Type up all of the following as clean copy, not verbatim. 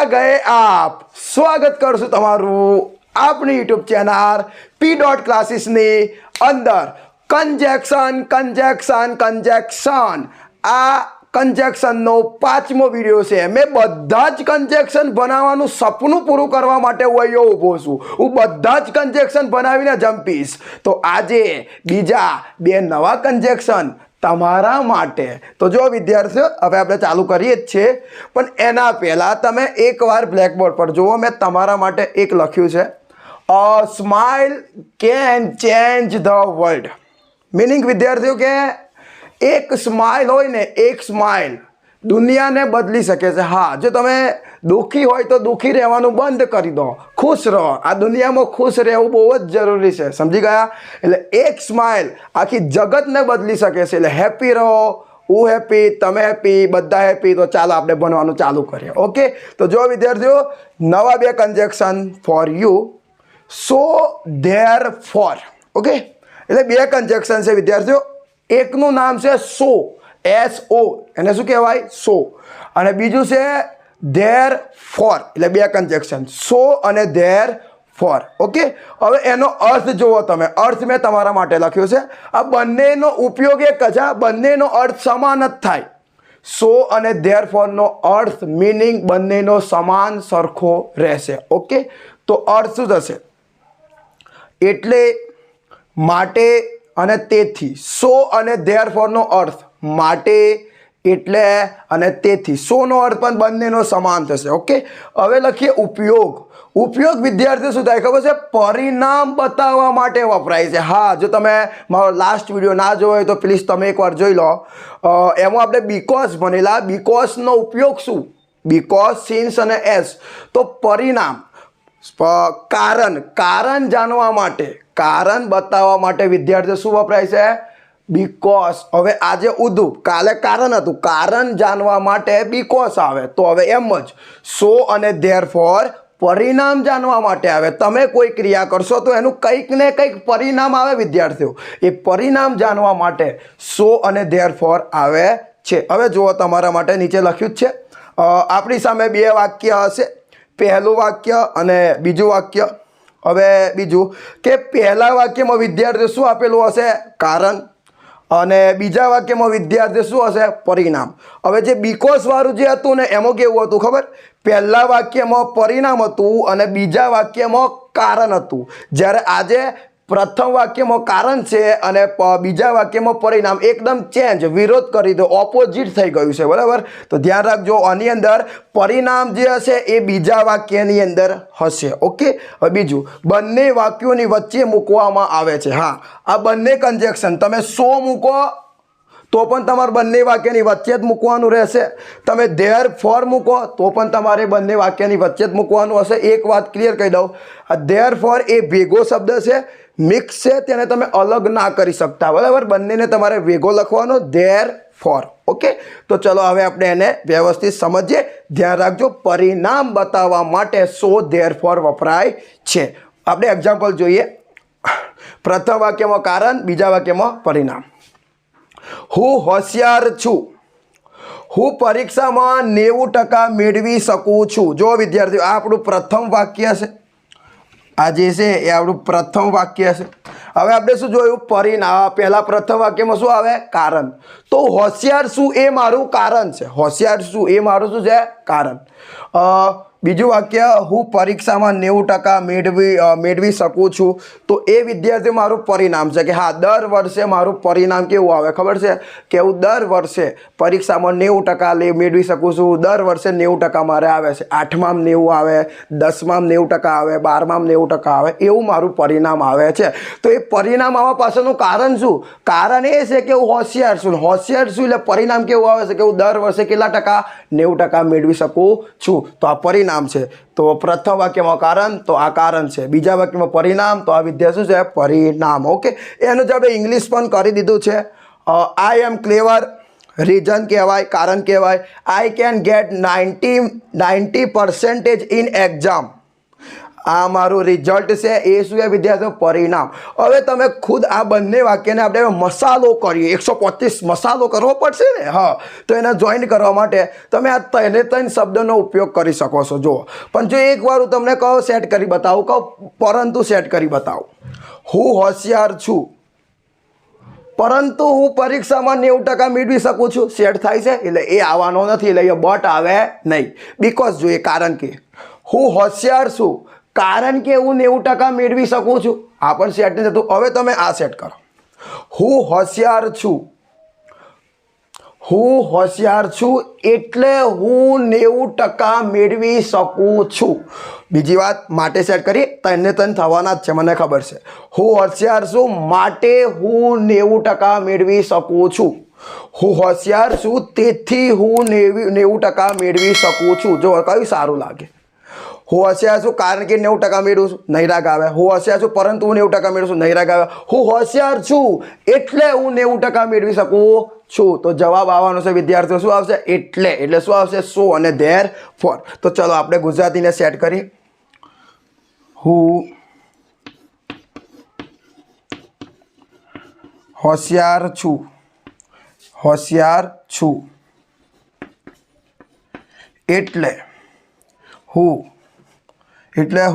आ गए आप। स्वागत करशु तमारू अपनी YouTube channel P dot classes ने अंदर कंजेक्शन कंजेक्शन कंजेक्शन आ कंजेक्शन नो 5मो विडियो से मैं बधा ज कंजेक्शन बनावानुं सपनु पूरुं करवा माटे वयो ऊभो छुं। हूँ बधा ज कंजेक्शन बनावीने जंपीश। तो आजे बीजा बे नवा कंजेक्शन तमारा माटे। तो जो विद्यार्थीओ हवे आपणे चालू करीए ज छे, पण एना पहेला तमे एकवार ब्लेकबोर्ड पर जुओ। मैं तमारा माटे एक लख्युं छे, अ स्माइल कैन चेन्ज ध वर्ल्ड। मीनिंग विद्यार्थीओ के एक स्माइल होय ने, एक स्माइल दुनिया ने बदली सके छे। हाँ, जो तमे दुखी होय तो दुखी रहेवानुं बंद करी दो, खुश रहो। आ दुनिया में खुश रहेवुं बहुत ज जरूरी है, समझी गया? एटले एक स्माइल आखी जगत ने बदली सके छे। एटले हैप्पी रहो, हूँ हैप्पी, तमे हैप्पी, बधा हैप्पी। तो चालो आपणे भणवानुं चालू करीए। ओके, तो जो विद्यार्थीओ नवा बे conjunction for you, so therefore. Okay, एटले बे कंजेक्शन छे विद्यार्थीओ। एकનું નામ છે સો, SO, એને શું કહેવાય? સો। અને બીજું છે ધેર ફોર, એટલે બે કન્જેક્શન સો અને ધેર ફોર। ઓકે, હવે એનો અર્થ જુઓ તમે। અર્થ મેં તમારા માટે લખ્યો છે। આ બંનેનો ઉપયોગ એક જ, આ બંનેનો અર્થ સમાન જ થાય। સો અને ધેર ફોરનો અર્થ મીનિંગ બંનેનો સમાન સરખો રહેશે। ઓકે, તો અર્થ શું થશે? એટલે, માટે અને તેથી। સો અને ધેરફોર નો अर्थ માટે, એટલે અને તેથી। સો નો अर्थ पण બંનેનો સમાન થશે। ઓકે, હવે લખીએ उपयोग। उपयोग विद्यार्थी શું થાય ખબર છે? પરિણામ બતાવવા માટે વપરાય છે। હા, જો તમે મારો લાસ્ટ વિડિયો ના જોયો હોય તો પ્લીઝ તમે એકવાર જોઈ લો। એમાં આપણે બીકોઝ ભણેલા। બીકોઝ નો ઉપયોગ શું? બીકોઝ, સિન્સ અને એસ। તો પરિણામ, કારણ, કારણ જાણવા માટે, કારણ બતાવવા માટે વિદ્યાર્થીઓ શું વપરાય છે? બીકોઝ। હવે આજે ઉધું, કાલે કારણ હતું, કારણ જાણવા માટે બીકોઝ આવે। તો હવે એમ જ સો અને ધેરફોર પરિણામ જાણવા માટે આવે। તમે કોઈ ક્રિયા કરશો તો એનું કંઈક ને કંઈક પરિણામ આવે વિદ્યાર્થીઓ। એ પરિણામ જાણવા માટે સો અને ધેરફોર આવે છે। હવે જુઓ તમારા માટે નીચે લખ્યું જ છે। આપણી સામે બે વાક્ય હશે, પહેલું વાક્ય અને બીજું વાક્ય। હવે બીજું કે પહેલા વાક્યમાં વિદ્યાર્થી શું આપેલું હશે? કારણ। અને બીજા વાક્યમાં વિદ્યાર્થી શું હશે? પરિણામ। હવે જે બીકોઝ વાળું જે હતું ને, એમાં કેવું હતું ખબર? પહેલા વાક્યમાં પરિણામ હતું અને બીજા વાક્યમાં કારણ હતું। જ્યારે આજે પ્રથમ વાક્યમાં કારણ છે અને બીજા વાક્યમાં પરિણામ, એકદમ ચેન્જ, વિરોધ કરી દો, ઓપોઝિટ થઈ ગયું છે। બરાબર? તો ધ્યાન રાખજો, આની અંદર પરિણામ જે હશે એ બીજા વાક્યની અંદર હશે। ઓકે, હવે બીજું, બંને વાક્યોની વચ્ચે મૂકવામાં આવે છે। હા, આ બંને કંજેક્શન તમે સો મૂકો તો પણ તમારે બંને વાક્યની વચ્ચે જ મૂકવાનું રહેશે। તમે ધેર ફોર મૂકો તો પણ તમારે બંને વાક્યની વચ્ચે જ મૂકવાનું હશે। એક વાત ક્લિયર કહી દઉં, આ ધેર ફોર એ ભેગો શબ્દ છે, મિક્સ છે, તેને તમે અલગ ના કરી શકતા। બરાબર? બંનેને તમારે ભેગો લખવાનો, ધેર ફોર। ઓકે, તો ચલો હવે આપણે એને વ્યવસ્થિત સમજીએ। ધ્યાન રાખજો, પરિણામ બતાવવા માટે સો ધેર ફોર વપરાય છે। આપણે એક્ઝામ્પલ જોઈએ। પ્રથમ વાક્યમાં કારણ, બીજા વાક્યમાં પરિણામ। હું હોશિયાર છું, હું પરીક્ષામાં 90% મેળવી શકું છું। જો વિદ્યાર્થીઓ, આ આપણું પ્રથમ વાક્ય છે। આ જે છે એ આપણું પ્રથમ વાક્ય છે। હવે આપણે શું જોયું? પરિણામ। પહેલા પ્રથમ વાક્યમાં શું આવે? કારણ। તો હોશિયાર શું એ મારું કારણ છે। હોશિયાર શું એ મારું શું છે? કારણ। બીજું વાક્ય, હું પરીક્ષામાં 90% મેળવી શકું છું। તો એ વિદ્યાર્થી મારું પરિણામ છે કે હા, દર વર્ષે મારું પરિણામ કેવું આવે ખબર છે? કે હું દર વર્ષે પરીક્ષામાં 90% મેળવી શકું છું। દર વર્ષે 90% મારે આવે છે। 8માં 90 આવે, 10માં 90% આવે, 12માં 90% આવે, એવું મારું પરિણામ આવે છે। તો એ પરિણામ આવવા પાછળનું કારણ શું? કારણ એ છે કે હું હોશિયાર છું। હોશિયાર છું એટલે પરિણામ કેવું આવે છે? કે હું દર વર્ષે કેટલા ટકા? 90% મેળવી શકું છું। તો આ પરિણામ છે। તો પ્રથમ વાક્યમાં કારણ, તો આ કારણ છે। બીજા વાક્યમાં પરિણામ, તો આ વિદ્યાર્થી શું છે? પરિણામ। ઓકે, એનું જ આપણે ઇંગ્લિશ પણ કરી દીધું છે। આઈ એમ ક્લેવર, રીઝન કહેવાય, કારણ કહેવાય। આઈ કેન ગેટ 90% ઇન એક્ઝામ, આ મારું રિઝલ્ટ છે એ શું છે વિદ્યાર્થીઓ પરિણામ. હવે તમે ખુદ આ બંને વાક્યને આપણે મસાલો કરીએ 125 મસાલો કરવો પડશે ને. હા, તો એને જોઈન કરવા માટે તમે આ ત્રણ શબ્દનો ઉપયોગ કરી શકો છો. જુઓ, પણ જો એકવાર હું તમને કહું સેટ કરી બતાવું, કહું પરંતુ સેટ કરી બતાવું. હું હોશિયાર છું પરંતુ હું પરીક્ષામાં 90% મેળવી શકું છું. સેટ થાય છે એટલે એ આવવાનો નથી, એટલે એ બટ આવે નહીં. બીકોઝ જોઈએ કારણ કે હું હોશિયાર છું કારણ કે હું 90% મેળવી શકું છું. આ પણ સેટ નથી થતું. હવે તમે આ સેટ કરો. હું હોશિયાર છું, હું હોશિયાર છું એટલે હું 90% મેળવી શકું છું. બીજી વાત માટે સેટ કરી, ત્રણને ત્રણ થવાના જ છે મને ખબર છે. હું હોશિયાર છું માટે હું 90% મેળવી શકું છું. હું હોશિયાર છું તેથી હું 90% મેળવી શકું છું. જો કયું સારું લાગે? હું હોશિયાર છું કારણ કે 90% મેળવું છું, નહીં રાગ આવે. હું હોશિયાર છું પરંતુ હું 90% મેળવું છું, નહીં રાગ આવે. હું હોશિયાર છું એટલે હું 90% મેળવી શકું છું. તો જવાબ આવવાનો છે વિદ્યાર્થીઓ શું આવશે? એટલે શું આવશે? સો અને ધેર ફોર. તો ચલો આપણે ગુજરાતીને સેટ કરીએ. હું હોશિયાર છું, હોશિયાર છું એટલે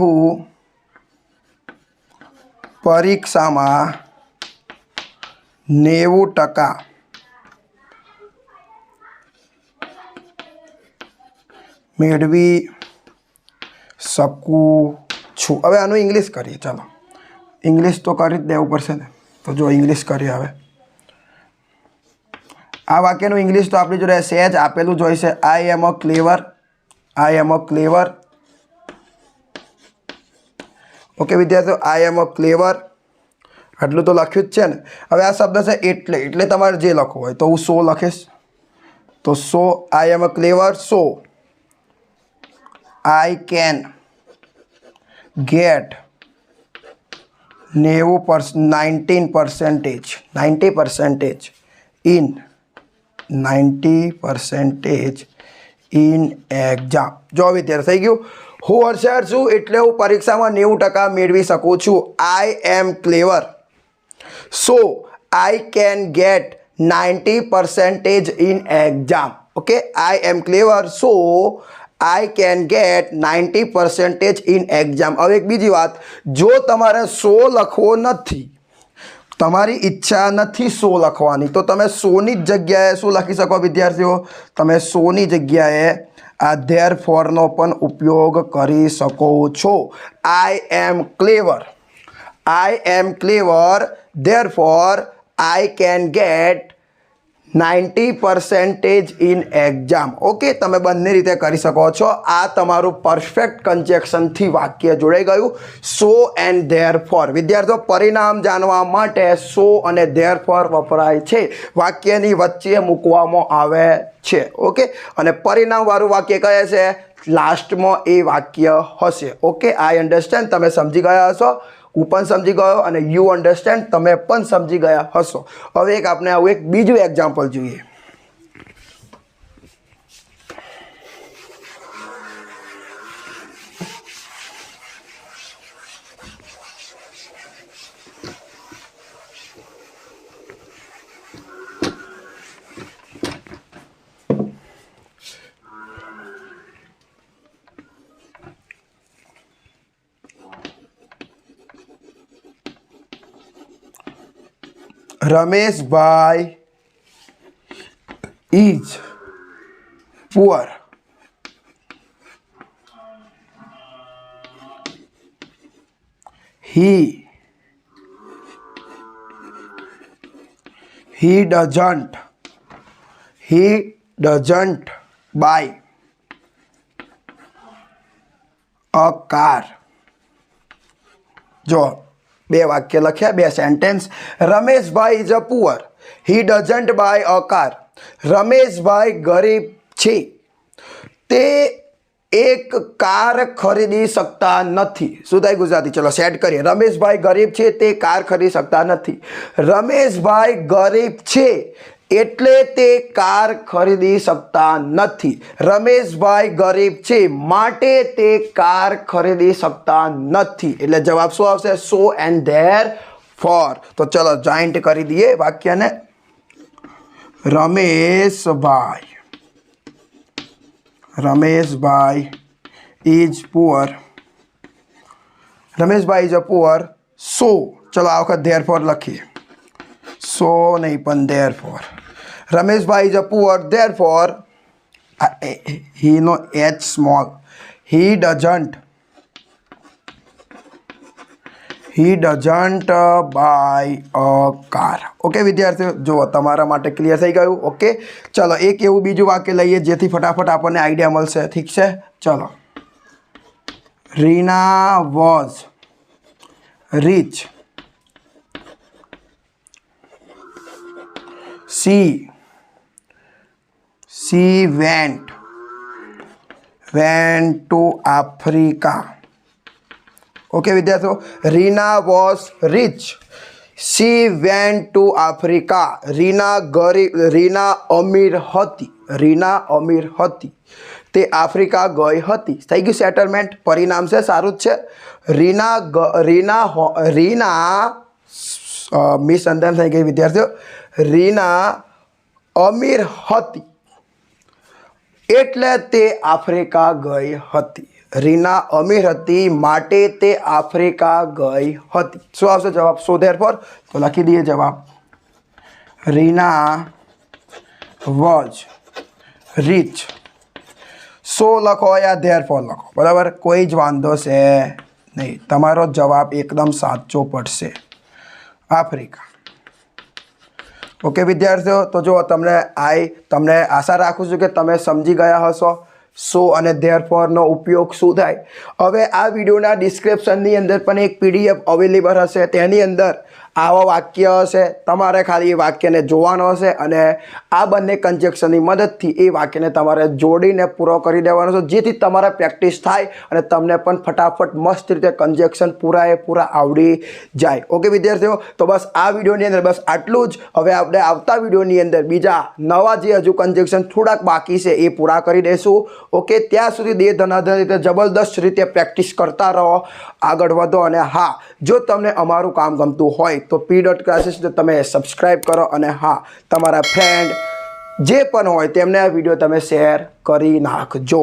હું પરીક્ષામાં 90% મેળવી શકું છું. હવે આનું ઇંગ્લિશ કરીએ. ચાલો, ઇંગ્લિશ તો કરી જ દેવું પડશે ને. તો જો ઇંગ્લિશ કરીએ. હવે આ વાક્યનું ઇંગ્લિશ તો આપણી જોડે સહેજ આપેલું જ હોય છે. આઈ એમ અ ક્લેવર. ઓકે વિદ્યાર્થીઓ, આઈ એમ અ ક્લેવર આટલું તો લખ્યું જ છે ને. હવે આ શબ્દ છે એટલે તમારે જે લખવું હોય તો હું સો લખીશ. તો so I am a clever, so I can get 90% in exam. જો વિદ્યાર્થી થઈ ગયું. હું હોશિયાર છું એટલે હું પરીક્ષામાં 90% મેળવી શકું છું. I am clever so I can get 90% in exam. Okay, I am clever so I can get 90% in exam. હવે એક બીજી વાત, જો તમારે 100 લખવો નથી, તમારી ઈચ્છા નથી 100 લખવાની, તો તમે 100ની જગ્યાએ શું લખી શકો વિદ્યાર્થીઓ? તમે 100ની જગ્યાએ આ ધેરફોરનો પણ ઉપયોગ કરી શકો છો. I am clever therefore I can get 90% in exam. Okay, તમે બંને રીતે કરી શકો છો. આ તમારું પરફેક્ટ કન્જેક્શનથી વાક્ય જોડાઈ ગયું. સો એન્ડ ધેરફોર. વિદ્યાર્થીઓ, પરિણામ જાણવા માટે સો અને ધેરફોર વપરાય છે, વાક્યની વચ્ચે મૂકવામાં આવે છે. ઓકે, અને પરિણામવાળું વાક્ય કહે છે લાસ્ટમાં એ વાક્ય હશે. ઓકે, આઈ અન્ડરસ્ટેન્ડ. તમે સમજી ગયા હશો, હું પણ સમજી ગયો અને યુ અન્ડરસ્ટેન્ડ, તમે પણ સમજી ગયા હશો. હવે આપણે આવું એક બીજું એક્ઝામ્પલ જોઈએ. Rameshbhai is poor. He doesn't buy a car. જો બે વાક્ય લખ્યા, બે sentence. Rameshbhai is a poor, he doesn't buy a car. Rameshbhai ગરીબ છે, તે એક કાર ખરીદી શકતા નથી. શું થાય ગુજરાતી? ચલો સેટ કરીએ. રમેશભાઈ ગરીબ છે, તે કાર ખરીદી શકતા નથી. રમેશભાઈ ગરીબ છે એટલે તે કાર ખરીદી શકતા નથી. રમેશભાઈ ગરીબ છે માટે તે કાર ખરીદી શકતા નથી. એટલે જવાબ શું આવશે? So and therefore. તો ચલો જોઈન્ટ કરી દઈએ વાક્યને. Rameshbhai is poor. Rameshbhai is a poor. So ચલો આ વખત ધેર ફોર લખીએ. સો નહીં પણ there. Rameshbhai is a poor therefore he no H small. He doesn't buy a car. Okay વિદ્યાર્થીઓ, જુઓ તમારા માટે ક્લિયર થઈ ગયું. ઓકે ચલો એક એવું બીજું વાક્ય લઈએ જેથી ફટાફટ આપણને આઈડિયા મળશે. ઠીક છે, ચલો. Reena was rich. she went to Africa. Okay વિદ્યાર્થીઓ, Reena was rich. she went to Africa. Reena અમીર હતી. તે આફ્રિકા ગઈ હતી. થઈ ગયું સેટલમેન્ટ. પરિણામ છે સારું જ છે. રીના મિસઅન્ડરસ્ટેન્ડિંગ થઈ ગઈ વિદ્યાર્થીઓ. રીના અમીર હતી એટલે તે આફ્રિકા ગઈ હતી. રીના અમીર હતી માટે તે આફ્રિકા ગઈ હતી. શું આવશે જવાબ? સો ધેરફોર. તો લખી દઈએ જવાબ. Reena was rich. સો લખો યા ધેરફોર લખો, બરાબર, કોઈ જ વાંધો છે નહીં. તમારો જવાબ એકદમ સાચો પડશે, આફ્રિકા. ઓકે વિદ્યાર્થીઓ, તો જો તમને આશા રાખું છું કે તમે સમજી ગયા હશો સો અને ધેરફોરનો ઉપયોગ શું થાય. હવે આ વિડીયોના ડિસ્ક્રિપ્શનની અંદર પણ એક PDF અવેલેબલ હશે. તેની અંદર આવા વાક્ય હશે. તમારે ખાલી એ વાક્યને જોવાનો હશે અને આ બંને કન્જેક્શનની મદદથી એ વાક્યને તમારે જોડીને પૂરો કરી દેવાનો છે, જેથી તમારે પ્રેક્ટિસ થાય અને તમને પણ ફટાફટ મસ્ત રીતે કન્જેક્શન પૂરા આવડી જાય. ઓકે વિદ્યાર્થીઓ, તો બસ આ વિડીયોની અંદર બસ આટલું જ. હવે આપણે આવતા વિડીયોની અંદર બીજા નવા જે હજુ કન્જેક્શન થોડાક બાકી છે એ પૂરા કરી દઈશું. ઓકે, ત્યાં સુધી દે ધનાધન રીતે જબરદસ્ત રીતે પ્રેક્ટિસ કરતા રહો, આગળ વધો. અને હા, જો તમને અમારું કામ ગમતું હોય તો P.Classes તમે સબસ્ક્રાઈબ કરો અને હા, તમારા ફ્રેન્ડ જે પણ હોય તેમને આ વિડીયો તમે શેર કરી નાખજો.